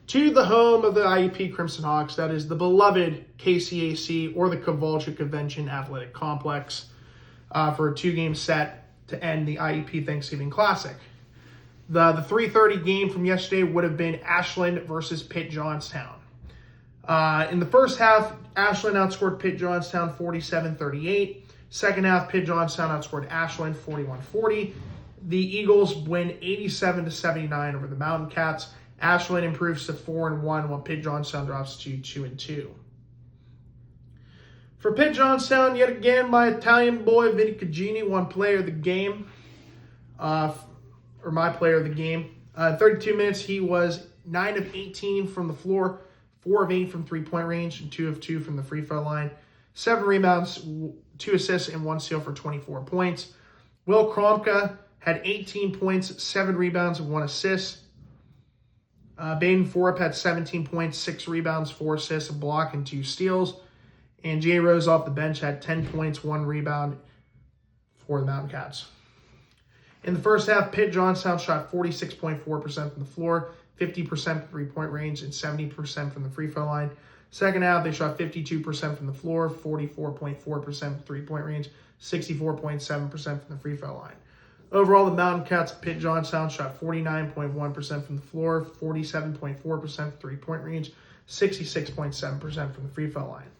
to the home of the IUP Crimson Hawks. That is the beloved KCAC, or the Kovalchick Convention Athletic Complex, for a 2-game set to end the IUP Thanksgiving Classic. The 3:30 game from yesterday would have been Ashland versus Pitt Johnstown. In the first half, Ashland outscored Pitt Johnstown 47-38. Second half, Pitt Johnstown outscored Ashland 41-40. The Eagles win 87-79 over the Mountain Cats. Ashland improves to 4-1, while Pitt Johnstown drops to 2-2. For Pitt Johnstown, yet again, my Italian boy Vinny Cugini won player of the game, or my player of the game. 32 minutes, he was 9 of 18 from the floor, 4 of 8 from three-point range, and 2 of 2 from the free throw line. 7 rebounds, 2 assists, and 1 steal for 24 points. Will Kromka had 18 points, 7 rebounds, and 1 assist. Baden Forup had 17 points, 6 rebounds, 4 assists, a block, and 2 steals. And Jay Rose off the bench had 10 points, 1 rebound for the Mountain Cats. In the first half, Pitt Johnstown shot 46.4% from the floor, 50% from three-point range, and 70% from the free throw line. Second half, they shot 52% from the floor, 44.4% from three-point range, 64.7% from the free throw line. Overall, the Mountain Cats of Pitt Johnstown shot 49.1% from the floor, 47.4% from three-point range, 66.7% from the free throw line.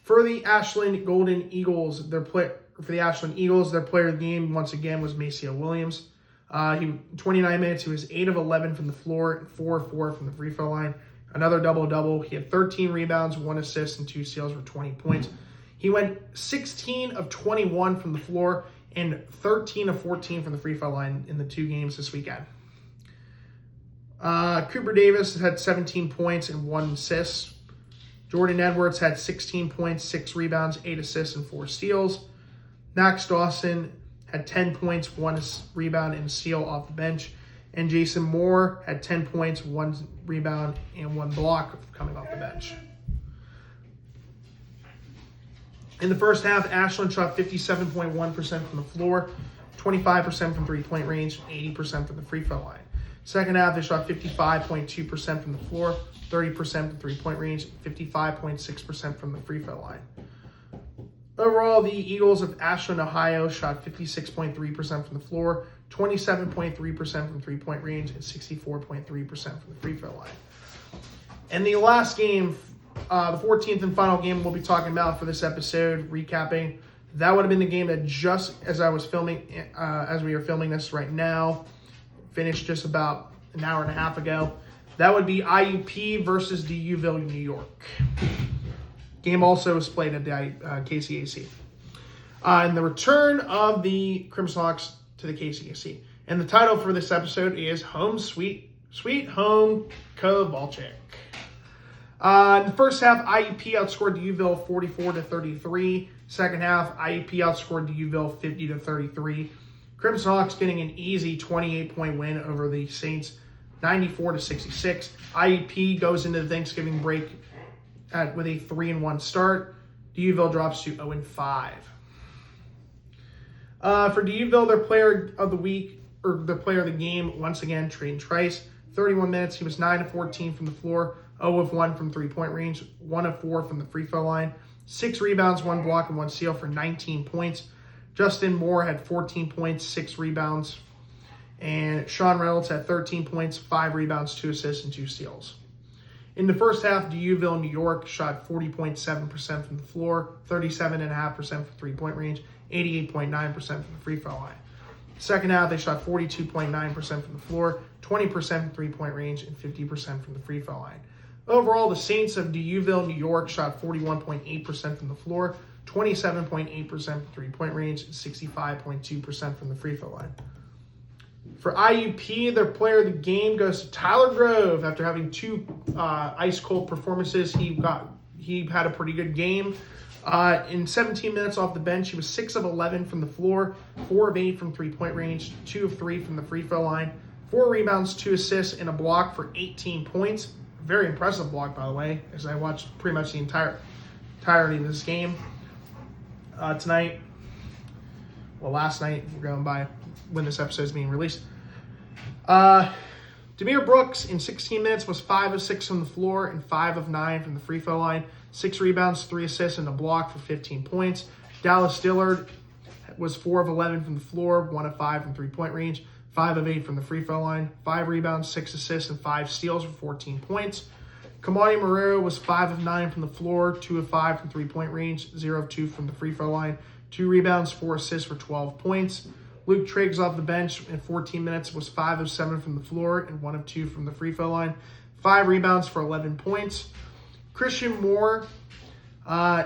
For the Ashland Golden Eagles, their player of the game once again was Maceo Williams. 29 minutes, he was 8 of 11 from the floor and 4 of 4 from the free throw line. Another double-double. He had 13 rebounds, 1 assist, and 2 steals for 20 points. He went 16 of 21 from the floor and 13 of 14 from the free throw line in the 2 games this weekend. Cooper Davis had 17 points and 1 assist. Jordan Edwards had 16 points, 6 rebounds, 8 assists, and 4 steals. Max Dawson had 10 points, 1 rebound, and a steal off the bench. And Jason Moore had 10 points, 1 rebound, and 1 block coming off the bench. In the first half, Ashland shot 57.1% from the floor, 25% from three-point range, and 80% from the free throw line. Second half, they shot 55.2% from the floor, 30% from three-point range, 55.6% from the free throw line. Overall, the Eagles of Ashland, Ohio shot 56.3% from the floor, 27.3% from three-point range, and 64.3% from the free throw line. And the last game, the 14th and final game we'll be talking about for this episode, recapping, that would have been the game that just as we are filming this right now, finished just about an hour and a half ago. That would be IUP versus DUville, New York. Game also was played at the KCAC. And the return of the Crimson Hawks to the KCAC. And the title for this episode is Home Sweet Home Kovalchick. In the first half, IUP outscored DUville 44-33. Second half, IUP outscored DUville 50-33. Crimson Hawks getting an easy 28-point win over the Saints, 94-66. IUP goes into the Thanksgiving break with a 3-1 start. DUville drops to 0-5. For DUville, their player of the week, or their player of the game, once again, Trayton Trice. 31 minutes, he was 9 of 14 from the floor, 0 of 1 from three-point range, 1 of 4 from the free throw line, 6 rebounds, 1 block, and 1 steal for 19 points. Justin Moore had 14 points, 6 rebounds, and Sean Reynolds had 13 points, 5 rebounds, 2 assists, and 2 steals. In the first half, DUville, New York shot 40.7% from the floor, 37.5% from three-point range, 88.9% from the free throw line. Second half, they shot 42.9% from the floor, 20% from three-point range, and 50% from the free throw line. Overall, the Saints of DUville, New York shot 41.8% from the floor, 27.8% from three-point range, and 65.2% from the free throw line. For IUP, their player of the game goes to Tyler Grove. After having 2 ice-cold performances, he had a pretty good game. In 17 minutes off the bench, he was 6 of 11 from the floor, 4 of 8 from three-point range, 2 of 3 from the free throw line, 4 rebounds, 2 assists, and a block for 18 points. Very impressive block, by the way, as I watched pretty much the entirety of this game tonight. Well, last night, we're going by when this episode is being released. Demir Brooks, in 16 minutes, was 5 of 6 from the floor and 5 of 9 from the free throw line. 6 rebounds, 3 assists, and a block for 15 points. Dallas Dillard was 4 of 11 from the floor, 1 of 5 from three-point range, 5 of 8 from the free throw line, 5 rebounds, 6 assists, and 5 steals for 14 points. Kamani Marrero was 5 of 9 from the floor, 2 of 5 from three-point range, 0 of 2 from the free throw line, 2 rebounds, 4 assists for 12 points. Luke Triggs off the bench in 14 minutes was 5 of 7 from the floor and 1 of 2 from the free throw line, 5 rebounds for 11 points. Christian Moore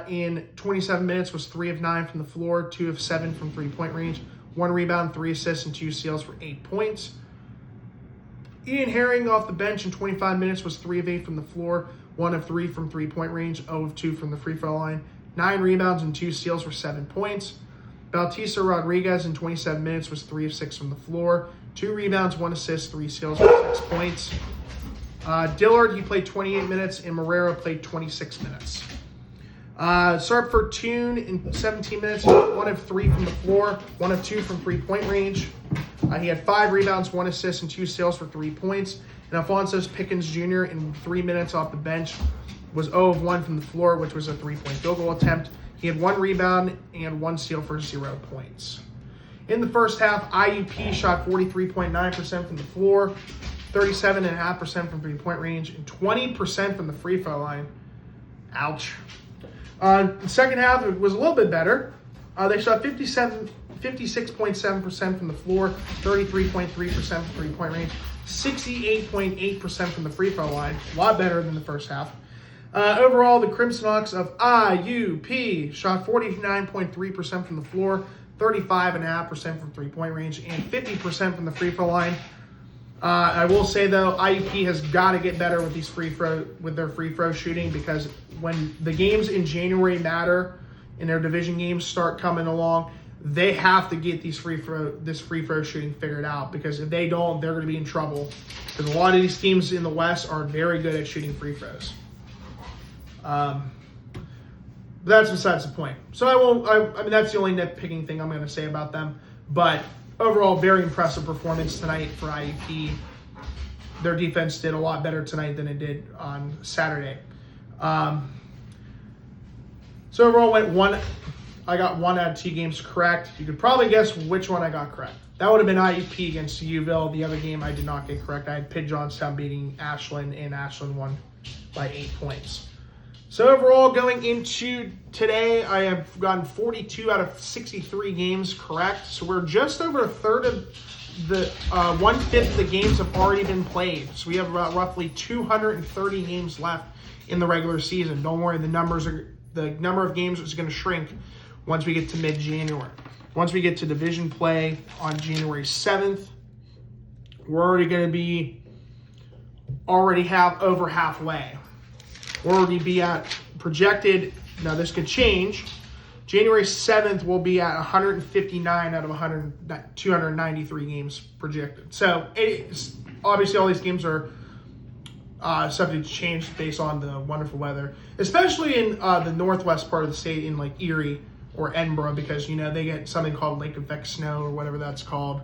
in 27 minutes was 3 of 9 from the floor, 2 of 7 from three-point range, 1 rebound, 3 assists, and 2 steals for 8 points. Ian Herring off the bench in 25 minutes was 3 of 8 from the floor, 1 of 3 from three-point range, 0 of 2 from the free throw line, 9 rebounds and 2 steals for 7 points. Bautista Rodriguez in 27 minutes was 3 of 6 from the floor, 2 rebounds, 1 assist, 3 steals for 6 points. Dillard, he played 28 minutes, and Marrero played 26 minutes. Sarpford Toon in 17 minutes, 1 of 3 from the floor, 1 of 2 from three-point range. He had 5 rebounds, 1 assist, and 2 steals for 3 points. And Alphonso Pickens Jr. in 3 minutes off the bench was 0 of 1 from the floor, which was a 3-point field goal attempt. He had 1 rebound and 1 steal for 0 points. In the first half, IUP shot 43.9% from the floor, 37.5% from three-point range, and 20% from the free throw line. Ouch. The second half, it was a little bit better. They shot 56.7% from the floor, 33.3% from three-point range, 68.8% from the free throw line. A lot better than the first half. Overall, the Crimson Hawks of IUP shot 49.3% from the floor, 35.5% from three-point range, and 50% from the free throw line. I will say though, IUP has got to get better with their free throw shooting, because when the games in January matter and their division games start coming along, they have to get this free throw shooting figured out, because if they don't, they're going to be in trouble, because a lot of these teams in the West are very good at shooting free throws. But that's besides the point. So I mean, that's the only nitpicking thing I'm going to say about them. But overall, very impressive performance tonight for IUP. Their defense did a lot better tonight than it did on Saturday. So overall, I got 1 out of 2 games correct. You could probably guess which one I got correct. That would have been IUP against Uville. The other game I did not get correct. I had Pitt Johnstown beating Ashland, and Ashland won by 8 points. So overall, going into today, I have gotten 42 out of 63 games correct. So we're just over a third of the 1/5 of the games have already been played. So we have about roughly 230 games left in the regular season. Don't worry, the number of games is going to shrink once we get to mid-January. Once we get to division play on January 7th, we're already going to be over halfway. We'll already be at projected, now this could change, January 7th will be at 159 out of 293 games projected. So obviously all these games are subject to change based on the wonderful weather, especially in the northwest part of the state in like Erie or Edinburgh, because they get something called lake effect snow or whatever that's called.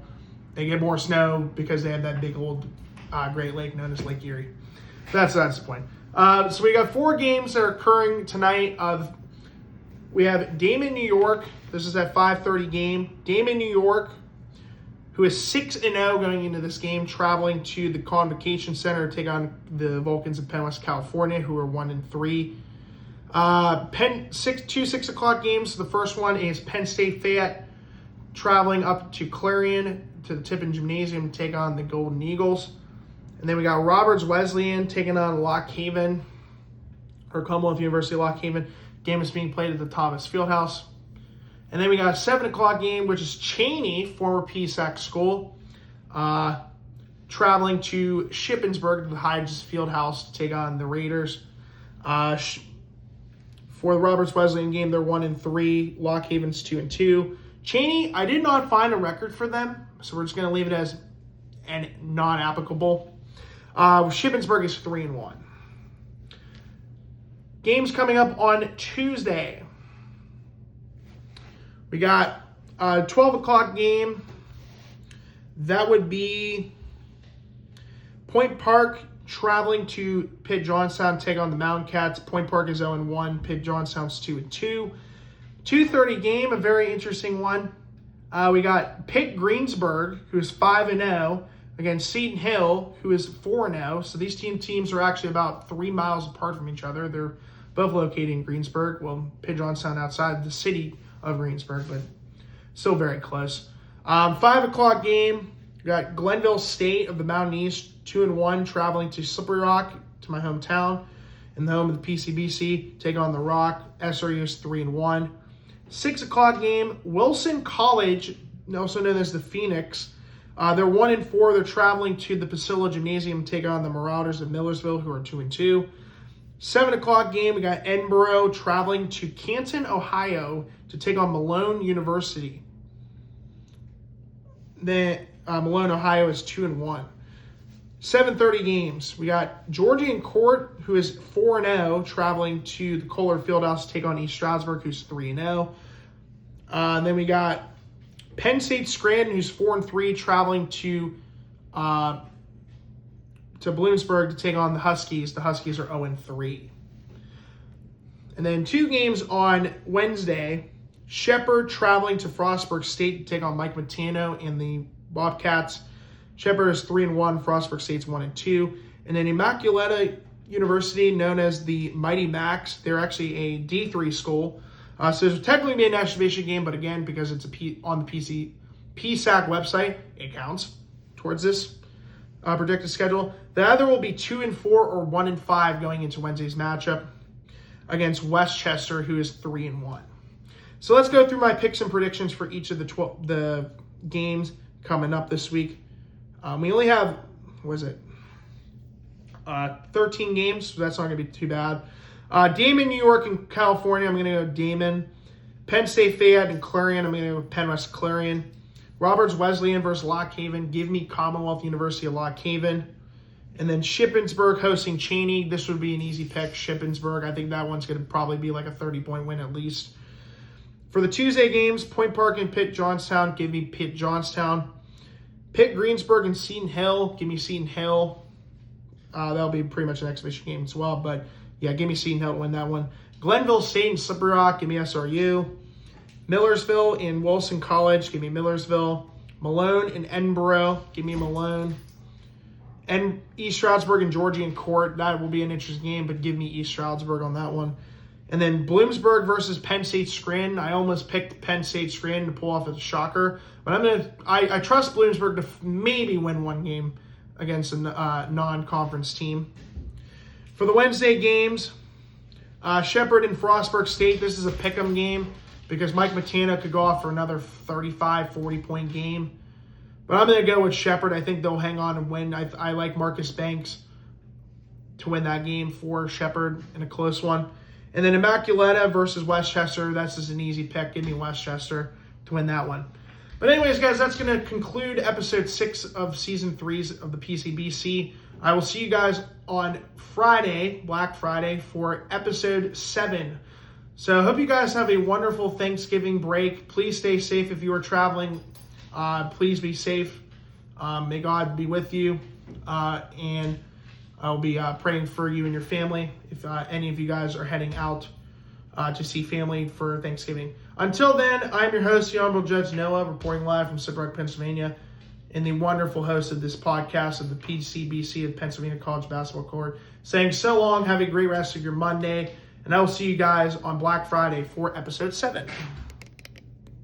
They get more snow because they have that big old Great Lake known as Lake Erie. That's the point. So we got 4 games that are occurring tonight. We have Damon, New York. This is that 5:30 game. Damon, New York, who is 6-0 going into this game, traveling to the Convocation Center to take on the Vulcans of Penn West, California, who are 1-3. 6 o'clock games. The first one is Penn State Fayette traveling up to Clarion to the Tiffin Gymnasium to take on the Golden Eagles. And then we got Roberts Wesleyan taking on Lock Haven, or Commonwealth University of Lock Haven. Game is being played at the Thomas Fieldhouse. And then we got a 7 o'clock game, which is Cheney, former PSAC school, traveling to Shippensburg to the Hodges Fieldhouse to take on the Raiders. For the Roberts Wesleyan game, they're 1-3. Lock Haven's 2-2. Cheney, I did not find a record for them, so we're just going to leave it as non-applicable. Shippensburg is 3-1. Games coming up on Tuesday. We got a 12 o'clock game. That would be Point Park traveling to Pitt Johnstown to take on the Mountain Cats. Point Park is 0-1. Pitt Johnstown's 2-2. 2:30 game, a very interesting one. We got Pitt Greensburg, who's 5-0, against Seton Hill, who is 4-0. So these teams are actually about 3 miles apart from each other. They're both located in Greensburg. Well, Pitt Johnstown outside the city of Greensburg, but still very close. 5 o'clock game. We got Glenville State of the Mountain East, 2-1, traveling to Slippery Rock, to my hometown, in the home of the PCBC, take on the Rock. SRU is 3-1. 6 o'clock game, Wilson College, also known as the Phoenix. They're 1-4. They're traveling to the Pasilla Gymnasium to take on the Marauders of Millersville, who are 2-2. 7 o'clock game, we got Edinboro traveling to Canton, Ohio, to take on Malone University. Then Malone, Ohio is 2-1. 7:30 games. We got Georgian Court, who is 4-0, traveling to the Kohler Fieldhouse to take on East Stroudsburg, who's 3-0. Then we got Penn State Scranton, who's 4-3, traveling to Bloomsburg to take on the Huskies. The Huskies are 0-3. And then 2 games on Wednesday. Shepherd traveling to Frostburg State to take on Mike Matano and the Bobcats. Shepherd is 3-1. Frostburg State's 1-2. And then Immaculata University, known as the Mighty Macs, they're actually a D3 school. So there's technically be a national championship game, but again, because it's on the PSAC website, it counts towards this predicted schedule. The other will be 2-4 or 1-5 going into Wednesday's matchup against Westchester, who is 3-1. So let's go through my picks and predictions for each of the games coming up this week. We only have, 13 games, so that's not going to be too bad. Damon, New York, and California, I'm going to go Damon. Penn State Fayette and Clarion, I'm going to go Penn West Clarion. Roberts Wesleyan versus Lock Haven, give me Commonwealth University of Lock Haven. And then Shippensburg hosting Cheney. This would be an easy pick, Shippensburg. I think that one's going to probably be like a 30-point win at least. For the Tuesday games, Point Park and Pitt Johnstown, give me Pitt Johnstown. Pitt Greensburg and Seton Hill, give me Seton Hill. That'll be pretty much an exhibition game as well, but yeah, give me Seton Hill to win that one. Glenville State and Slippery Rock, give me SRU. Millersville and Wilson College, give me Millersville. Malone and Edinboro, give me Malone. And East Stroudsburg and Georgian Court, that will be an interesting game, but give me East Stroudsburg on that one. And then Bloomsburg versus Penn State Scranton. I almost picked Penn State Scranton to pull off as a shocker, but I trust Bloomsburg to maybe win one game against a non-conference team. For the Wednesday games, Shepherd and Frostburg State. This is a pick'em game because Mike Matano could go off for another 35, 40-point game. But I'm going to go with Shepherd. I think they'll hang on and win. I like Marcus Banks to win that game for Shepherd in a close one. And then Immaculata versus Westchester. That's just an easy pick. Give me Westchester to win that one. But anyways, guys, that's going to conclude episode 6 of season 3 of the PCBC. I will see you guys on Friday, Black Friday, for episode 7. So I hope you guys have a wonderful Thanksgiving break. Please stay safe if you are traveling. Please be safe. May God be with you. And I'll be praying for you and your family if any of you guys are heading out to see family for Thanksgiving. Until then, I'm your host, the Honorable Judge Noah, reporting live from Slippery Rock, Pennsylvania, and the wonderful host of this podcast of the PCBC of Pennsylvania College Basketball Court, saying so long, have a great rest of your Monday, and I will see you guys on Black Friday for episode 7.